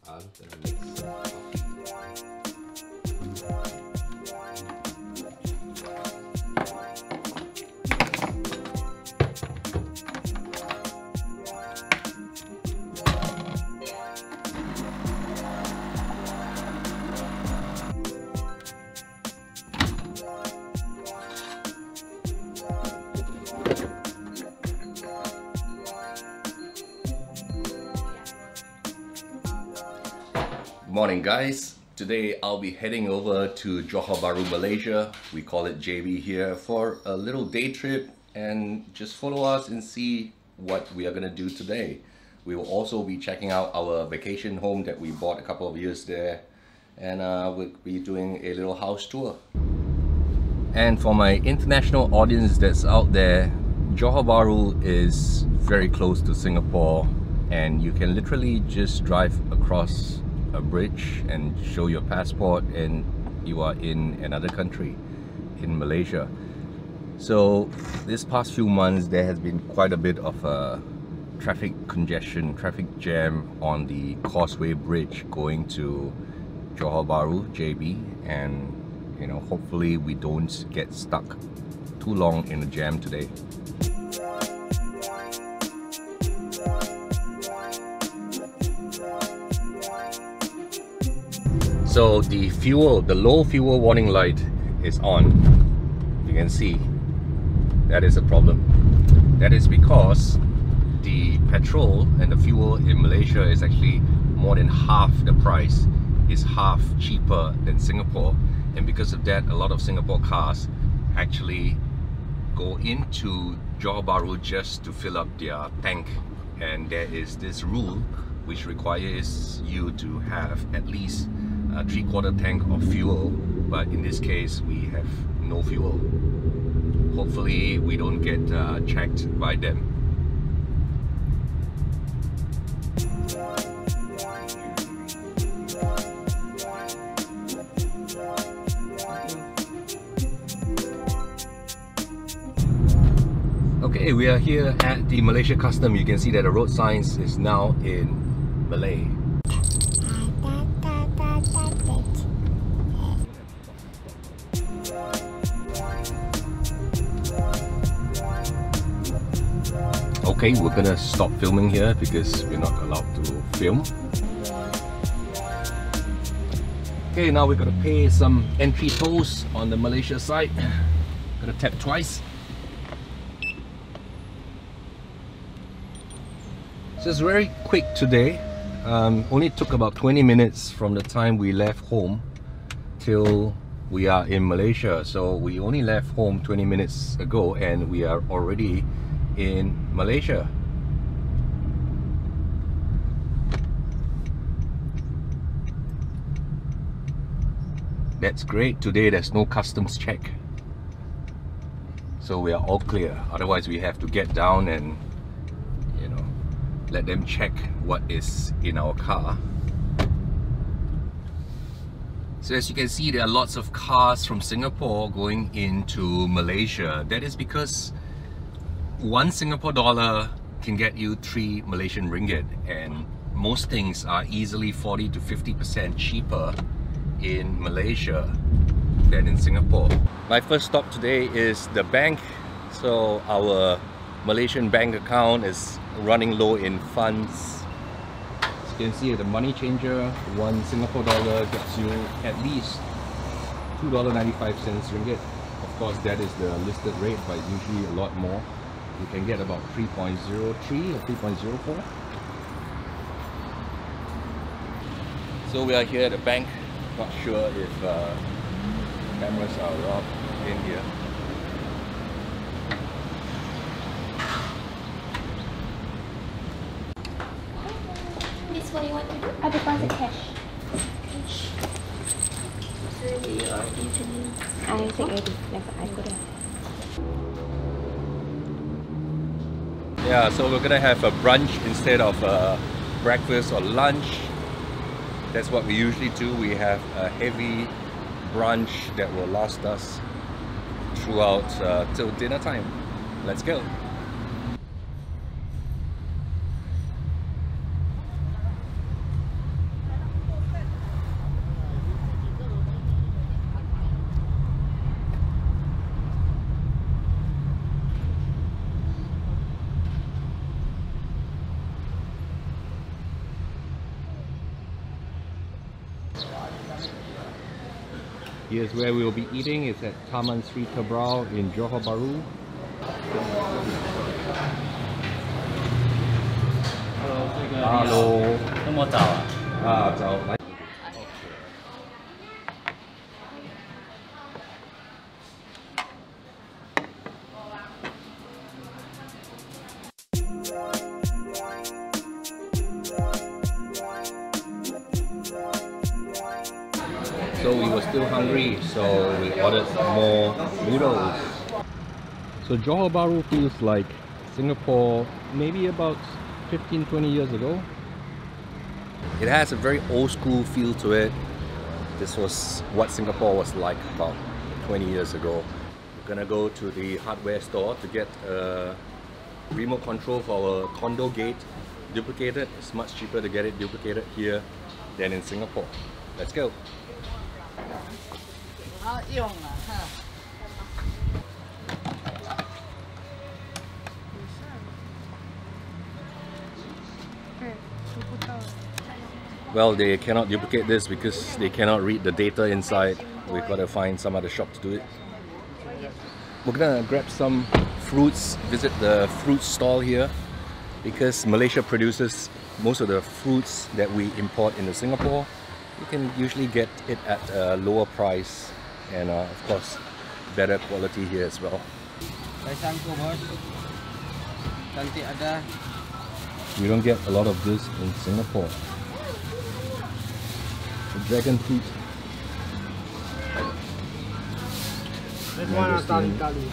I'm gonna mix some coffee. Morning guys, today I'll be heading over to Johor Bahru, Malaysia. We call it JB here, for a little day trip, and just follow us and see what we are going to do today. We will also be checking out our vacation home that we bought a couple of years there, and we'll be doing a little house tour. And for my international audience that's out there, Johor Bahru is very close to Singapore, and you can literally just drive across a bridge and show your passport and you are in another country, in Malaysia. So this past few months there has been quite a bit of traffic congestion, traffic jam on the Causeway Bridge going to Johor Bahru, JB, and you know, hopefully we don't get stuck too long in the jam today. So the low fuel warning light is on. You can see that is a problem. That is because the petrol and the fuel in Malaysia is actually more than half the price. It's half cheaper than Singapore, and because of that, a lot of Singapore cars actually go into Johor Bahru just to fill up their tank. And there is this rule which requires you to have at least a 3/4 tank of fuel, but in this case we have no fuel. Hopefully we don't get checked by them. Okay, we are here at the Malaysia Custom. You can see that the road signs is now in Malay. Okay, we're gonna stop filming here because we're not allowed to film. Okay, now we're gonna pay some entry tolls on the Malaysia side. Gonna tap twice. So it's very quick today. Only took about 20 minutes from the time we left home till we are in Malaysia. So we only left home 20 minutes ago and we are already in Malaysia. That's great. Today there's no customs check, so we are all clear. Otherwise we have to get down and, you know, let them check what is in our car. So as you can see, there are lots of cars from Singapore going into Malaysia. That is because $1 Singapore dollar can get you 3 Malaysian ringgit, and most things are easily 40 to 50% cheaper in Malaysia than in Singapore. My first stop today is the bank. So our Malaysian bank account is running low in funds. As you can see, the money changer, $1 Singapore dollar gets you at least $2.95 ringgit. Of course, that is the listed rate, but usually a lot more. You can get about 3.03 or 3.04. So we are here at the bank. Not sure if cameras are up in here. Miss, what do you want to do? I deposit cash. Cash. So you already doing? I take already. I put it. Yeah, so we're gonna have a brunch instead of breakfast or lunch. That's what we usually do. We have a heavy brunch that will last us throughout till dinner time. Let's go. Here's where we'll be eating. It's at Taman Sri Tebrau in Johor Bahru. Hello. 这么早啊？啊，早来。So we were still hungry, so we ordered more noodles. So Johor Bahru feels like Singapore maybe about 15-20 years ago. It has a very old school feel to it. This was what Singapore was like about 20 years ago. We're gonna go to the hardware store to get a remote control for our Condo gate duplicated. It's much cheaper to get it duplicated here than in Singapore. Let's go. Well, they cannot duplicate this because they cannot read the data inside. We've got to find some other shop to do it. We're gonna grab some fruits, visit the fruit stall here, because Malaysia produces most of the fruits that we import into Singapore. You can usually get it at a lower price and of course better quality here as well. We don't get a lot of this in Singapore. The dragon fruit. This one is Italy.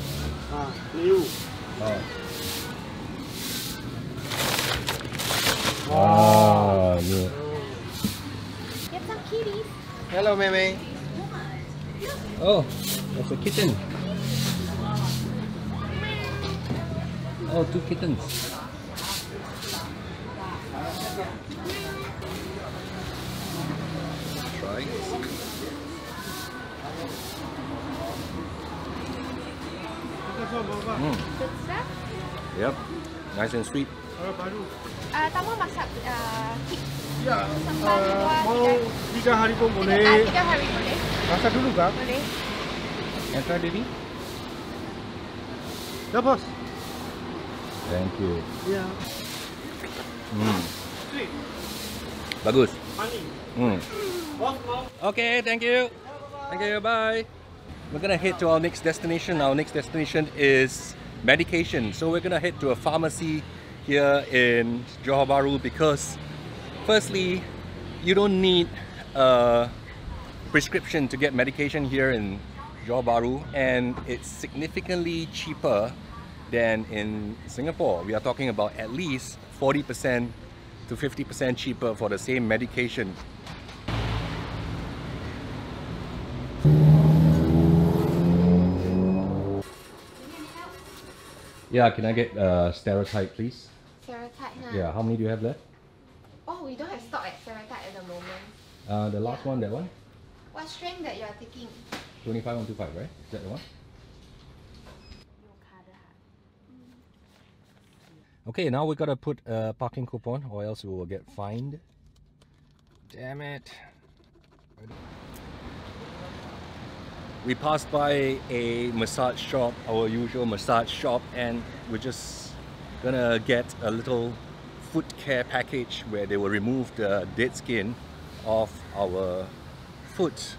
New. Ah, yeah. Get some kitties. Hello, Meme. Oh, that's a kitten. Oh, 2 kittens. Try. Good stuff. Yep, nice and sweet. Kamu masak kit Ya, sambal mau 3 hari pun boleh. 3 hari boleh? Masak dulu kah? Boleh. Can I try, baby? Ya, bos. Thank you. Ya. Sweet. Bagus. Manis. Bos mau. Okay, thank you. Thank you, bye. We're gonna head to our next destination. Our next destination is medication. So we're gonna head to a pharmacy here in Johor Bahru because firstly, you don't need a prescription to get medication here in Johor Bahru, and it's significantly cheaper than in Singapore. We are talking about at least 40% to 50% cheaper for the same medication. Yeah, can I get stereotype, please? Stereotype, huh? Yeah, how many do you have left? Oh, we don't have stock at stereotype at the moment. The last one, that one? What strength that you are taking? 25125, right? Is that the one? Okay, now we gotta put a parking coupon or else we will get fined. Damn it. We passed by a massage shop, our usual massage shop, and we're just gonna get a little foot care package where they will remove the dead skin off our foot.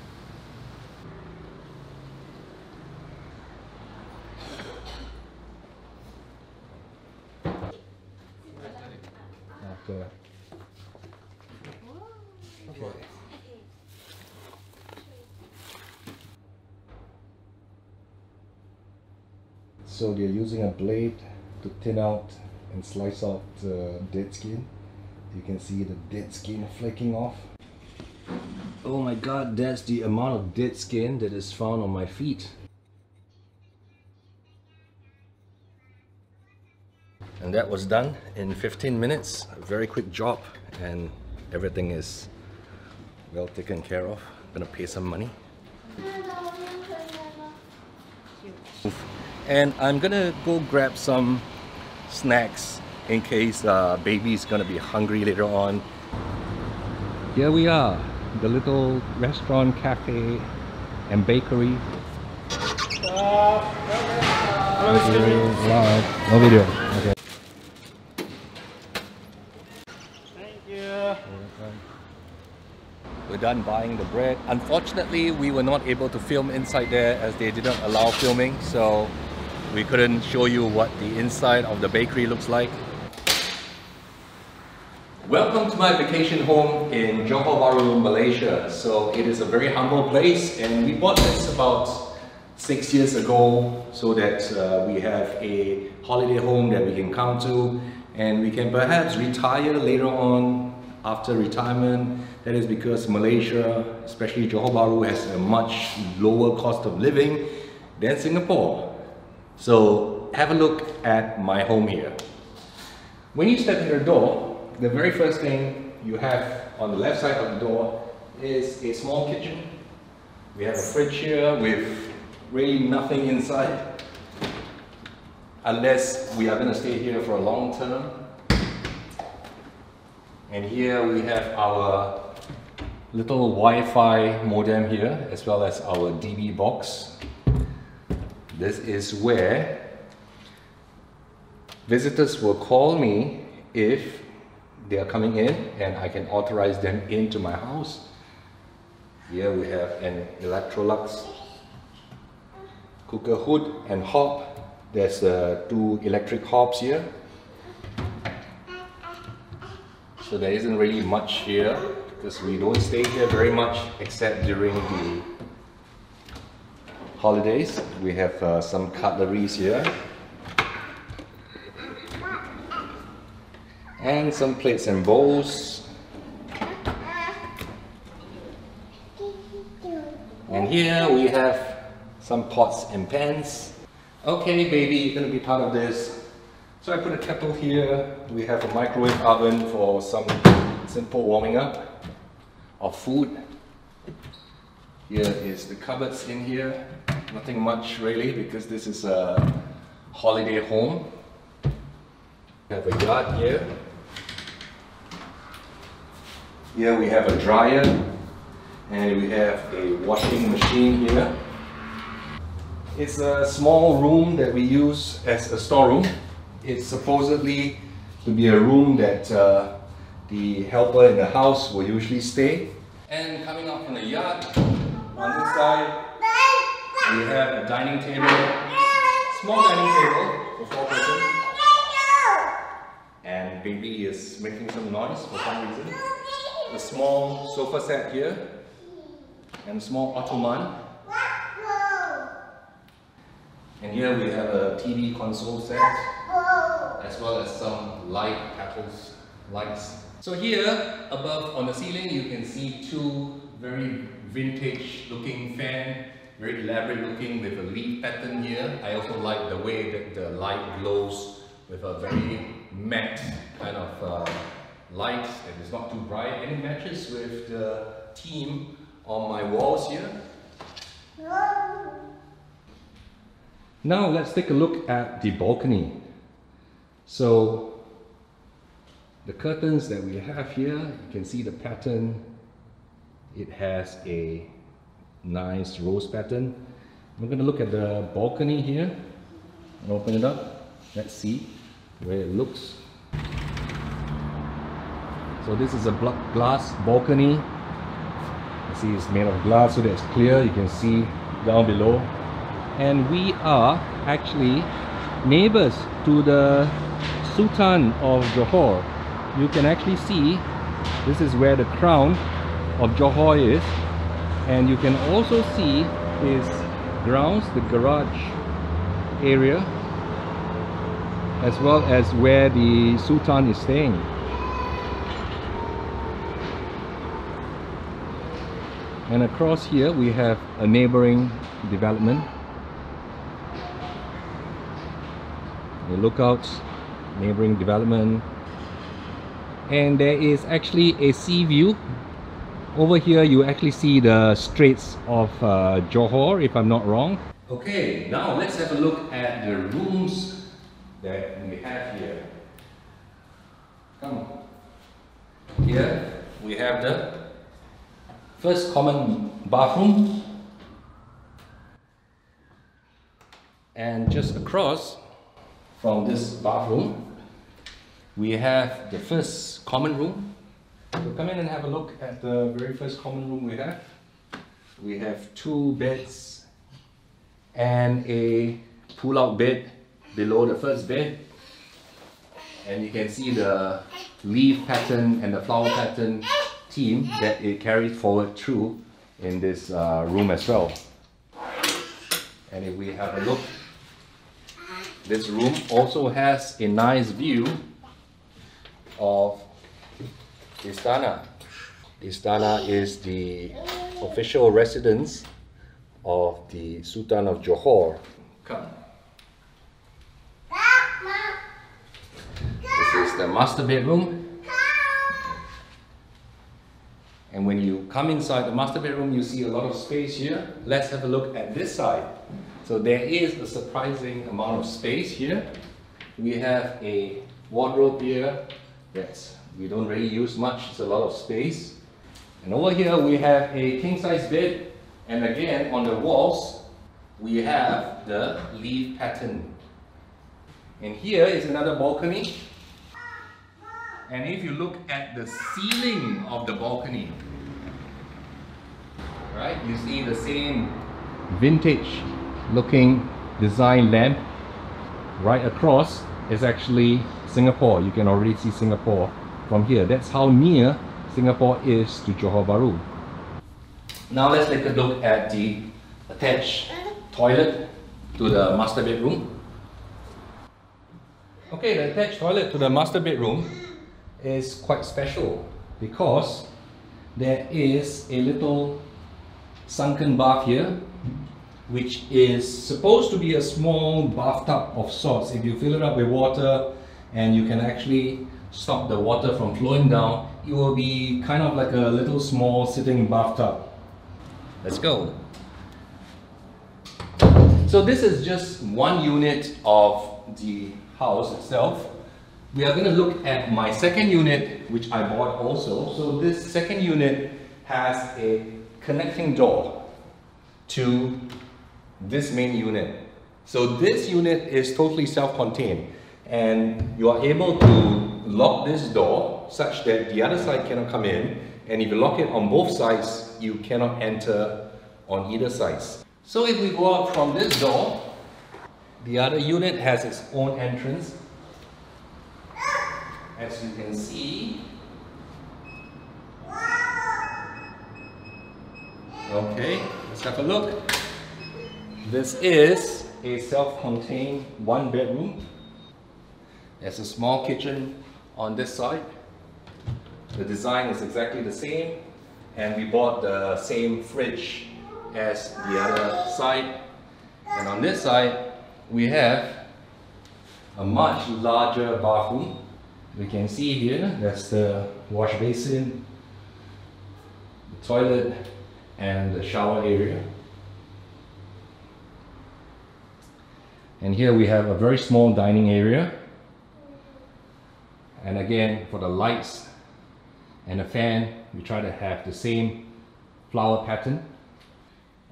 Okay. So they're using a blade to thin out and slice out the dead skin. You can see the dead skin flaking off. Oh my god, that's the amount of dead skin that is found on my feet. And that was done in 15 minutes. A very quick job, and everything is well taken care of. I'm gonna pay some money. And I'm gonna go grab some snacks in case baby's gonna be hungry later on. Here we are, the little restaurant cafe and bakery. Hello, excuse me. Live. No video. Okay. Thank you. We're done buying the bread. Unfortunately, we were not able to film inside there as they didn't allow filming, so we couldn't show you what the inside of the bakery looks like. Welcome to my vacation home in Johor Bahru, Malaysia. So it is a very humble place, and we bought this about 6 years ago so that we have a holiday home that we can come to, and we can perhaps retire later on after retirement. That is because Malaysia, especially Johor Bahru, has a much lower cost of living than Singapore. So have a look at my home here. When you step in the door, the very first thing you have on the left side of the door is a small kitchen. We have a fridge here with really nothing inside, unless we are going to stay here for a long term. And here we have our little Wi-Fi modem here, as well as our DB box. This is where visitors will call me if they are coming in and I can authorize them into my house. Here we have an Electrolux cooker hood and hob. There's 2 electric hobs here. So there isn't really much here because we don't stay here very much except during the holidays. We have some cutleries here and some plates and bowls. And here we have some pots and pans. Okay baby, you're gonna be part of this. So I put a kettle here. We have a microwave oven for some simple warming up of food. Here is the cupboards in here. Nothing much really because this is a holiday home. We have a yard here. Here we have a dryer and we have a washing machine here. It's a small room that we use as a storeroom. It's supposedly to be a room that the helper in the house will usually stay. And coming up from the yard, on this side, we have a dining table, small dining table for 4 persons. And baby is making some noise for some reason. A small sofa set here, and a small ottoman. And here we have a TV console set, as well as some Apple's lights. So here, above on the ceiling, you can see 2 very vintage looking fan, very elaborate looking with a leaf pattern here. I also like the way that the light glows with a very matte kind of light that is not too bright, and it matches with the theme on my walls here. Now let's take a look at the balcony. So the curtains that we have here, you can see the pattern. It has a nice rose pattern. We're going to look at the balcony here and open it up. Let's see where it looks. So this is a glass balcony. You see it's made of glass so that it's clear. You can see down below. And we are actually neighbors to the Sultan of Johor. You can actually see this is where the crown of Johor is, and you can also see his grounds, the garage area, as well as where the Sultan is staying. And across here we have a neighboring development. The lookouts, neighboring development, and there is actually a sea view. Over here you actually see the Straits of Johor, if I'm not wrong. Okay, now let's have a look at the rooms that we have here. Come on. Here we have the first common bathroom. And just across from this bathroom, we have the first common room. So come in and have a look at the very first common room we have. We have 2 beds and a pull-out bed below the first bed. And you can see the leaf pattern and the flower pattern theme that it carries forward through in this room as well. And if we have a look, this room also has a nice view of Istana. Istana is the official residence of the Sultan of Johor. Come. This is the master bedroom. And when you come inside the master bedroom, you see a lot of space here. Let's have a look at this side. So there is a surprising amount of space here. We have a wardrobe here that we don't really use much. It's a lot of space. And over here we have a king-size bed. And again, on the walls, we have the leaf pattern. And here is another balcony. And if you look at the ceiling of the balcony, right, you see the same vintage looking design lamp right across is actually Singapore. You can already see Singapore from here. That's how near Singapore is to Johor Bahru. Now let's take a look at the attached toilet to the master bedroom. Okay, the attached toilet to the master bedroom is quite special because there is a little sunken bath here, which is supposed to be a small bathtub of sorts. If you fill it up with water and you can actually stop the water from flowing down, it will be kind of like a little small sitting bathtub. Let's go. So this is just one unit of the house itself. We are going to look at my second unit, which I bought also. So this second unit has a connecting door to this main unit. So this unit is totally self-contained, and you are able to lock this door such that the other side cannot come in, and if you lock it on both sides, you cannot enter on either sides. So if we go out from this door, the other unit has its own entrance. As you can see, okay, let's have a look. This is a self-contained 1-bedroom. There's a small kitchen on this side. The design is exactly the same, and we bought the same fridge as the other side. And on this side, we have a much larger bathroom. We can see here, that's the wash basin, the toilet, and the shower area. And here we have a very small dining area. And again, for the lights and the fan, we try to have the same flower pattern.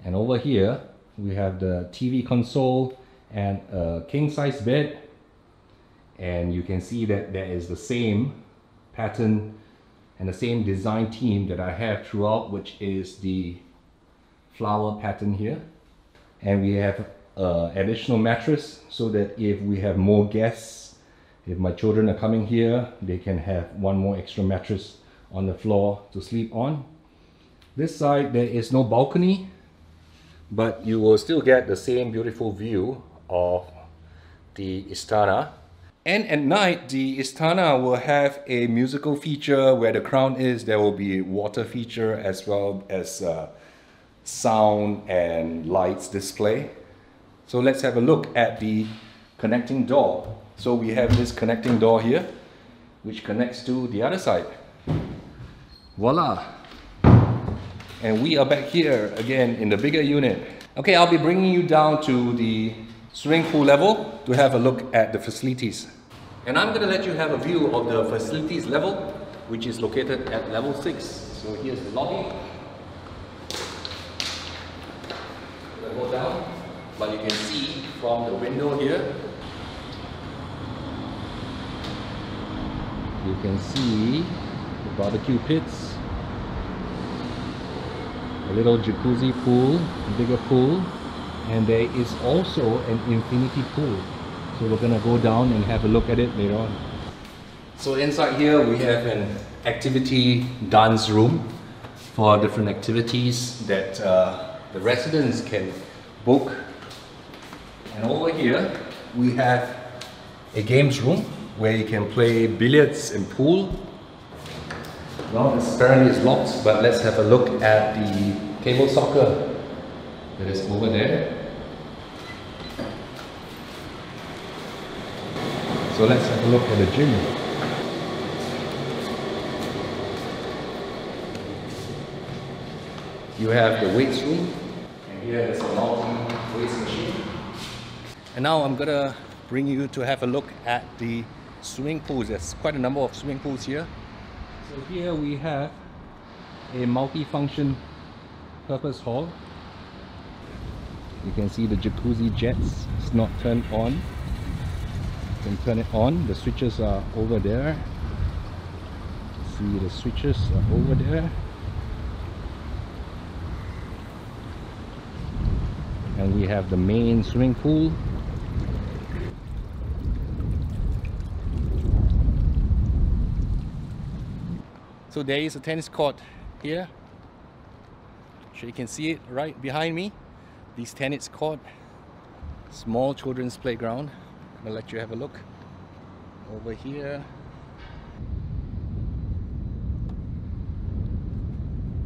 And over here, we have the TV console and a king-size bed. And you can see that there is the same pattern and the same design theme that I have throughout, which is the flower pattern here. And we have additional mattress so that if we have more guests, if my children are coming here, they can have one more extra mattress on the floor to sleep on. This side, there is no balcony, but you will still get the same beautiful view of the Istana. And at night, the Istana will have a musical feature where the crown is. There will be a water feature as well as sound and lights display. So let's have a look at the connecting door. So we have this connecting door here, which connects to the other side. Voila! And we are back here again in the bigger unit. Okay, I'll be bringing you down to the swimming pool level to have a look at the facilities. And I'm going to let you have a view of the facilities level, which is located at level 6. So here's the lobby. We'll go down. but you can see from the window here, you can see the barbecue pits, a little jacuzzi pool, a bigger pool, and there is also an infinity pool. So we're gonna go down and have a look at it later on. So inside here we have an activity dance room for different activities that the residents can book. And over here we have a games room where you can play billiards and pool. Well, this apparently is locked, but let's have a look at the table soccer that is over there. So let's have a look at the gym. You have the weights room, and here is a multi-weights machine. And now I'm gonna bring you to have a look at the swimming pools. There's quite a number of swimming pools here. So here we have a multi-function purpose hall. You can see the jacuzzi jets. It's not turned on. You can turn it on. The switches are over there. See, the switches are over there. And we have the main swimming pool. So there is a tennis court here. So you can see it right behind me. This tennis court, small children's playground. I'm gonna let you have a look over here.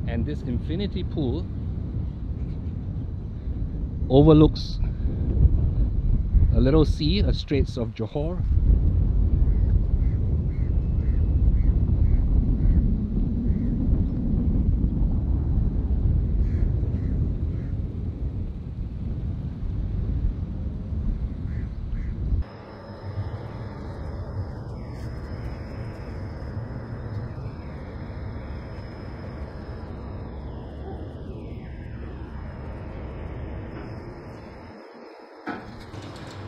And this infinity pool overlooks a little sea, a Straits of Johor.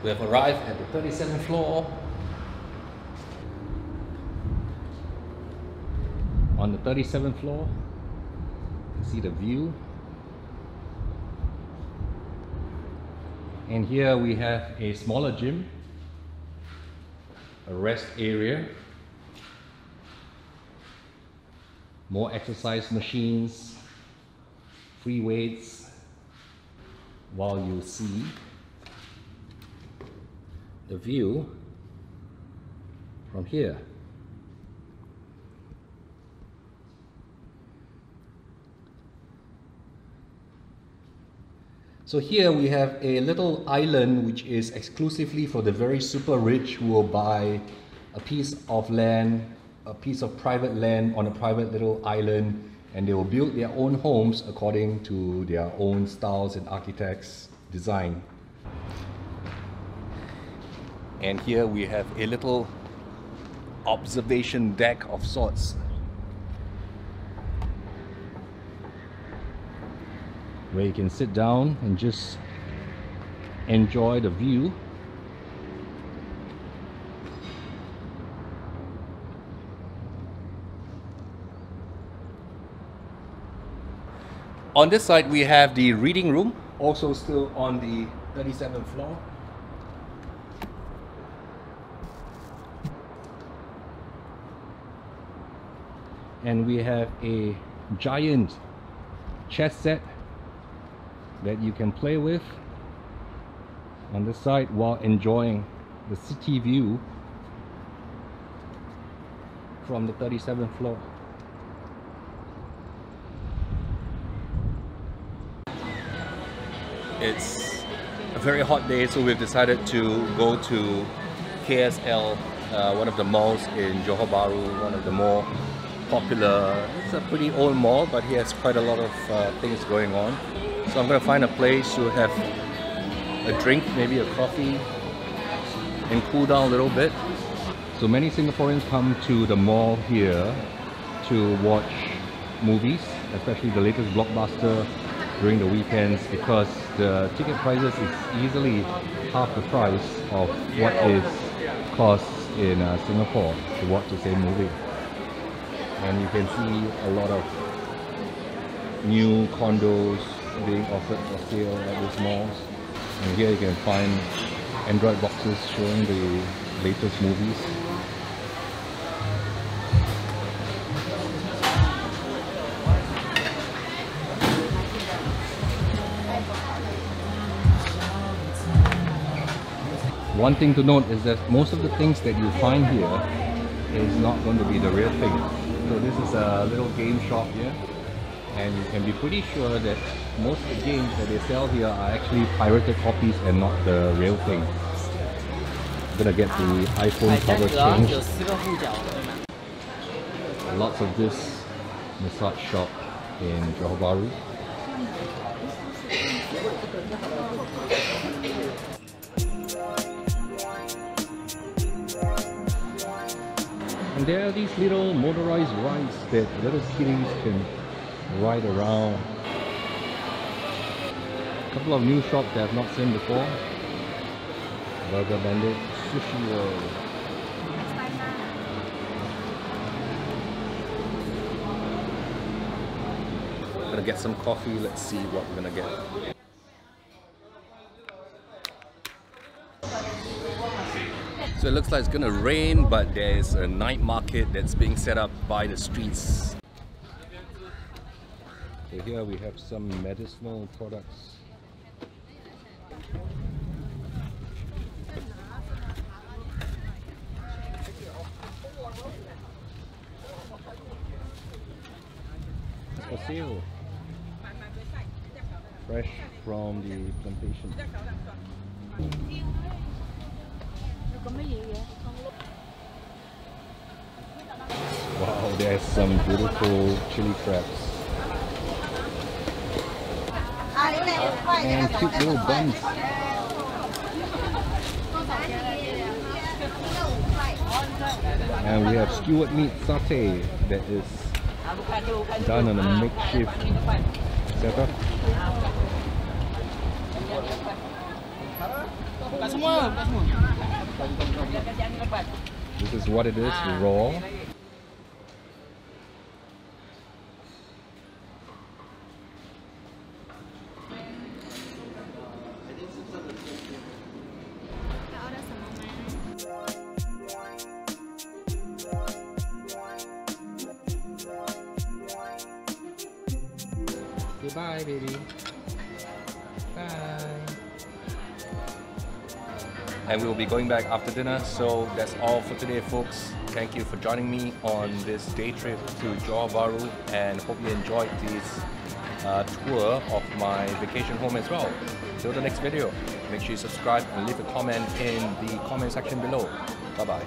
We have arrived at the 37th floor. On the 37th floor, you can see the view. And here we have a smaller gym, a rest area, more exercise machines, free weights, while you see the view from here. So here we have a little island which is exclusively for the very super rich who will buy a piece of land, a piece of private land on a private little island, and they will build their own homes according to their own styles and architects' design. And here we have a little observation deck of sorts, where you can sit down and just enjoy the view. On this side we have the reading room, also still on the 37th floor. And we have a giant chess set that you can play with on this side while enjoying the city view from the 37th floor. It's a very hot day, so we've decided to go to KSL, one of the malls in Johor Bahru, one of the more popular. It's a pretty old mall, but he has quite a lot of things going on. So I'm going to find a place to have a drink, maybe a coffee, and cool down a little bit. So many Singaporeans come to the mall here to watch movies, especially the latest blockbuster during the weekends because the ticket prices is easily half the price of what is costs in Singapore to watch the same movie. And you can see a lot of new condos being offered for sale at these malls. And here you can find Android boxes showing the latest movies. One thing to note is that most of the things that you find here is not going to be the real thing. So this is a little game shop here, and you can be pretty sure that most of the games that they sell here are actually pirated copies and not the real thing. I'm gonna get the iPhone cover changed. Lots of this massage shop in Johor Bahru. And there are these little motorized rides that little kiddies can ride around. A couple of new shops that I've not seen before. Burger Bandit, Sushi World. Gonna get some coffee, let's see what we're gonna get. So it looks like it's gonna rain, but there's a night market that's being set up by the streets. So here we have some medicinal products. It's for sale. Fresh from the plantation. Wow, there's some beautiful chili crabs. And cute little buns. And we have skewered meat satay that is done on a makeshift setup. This is what it is, raw. Goodbye, baby. Bye. And we'll be going back after dinner. So that's all for today, folks. Thank you for joining me on this day trip to Johor Bahru, and hope you enjoyed this tour of my vacation home as well. Till the next video, make sure you subscribe and leave a comment in the comment section below. Bye bye.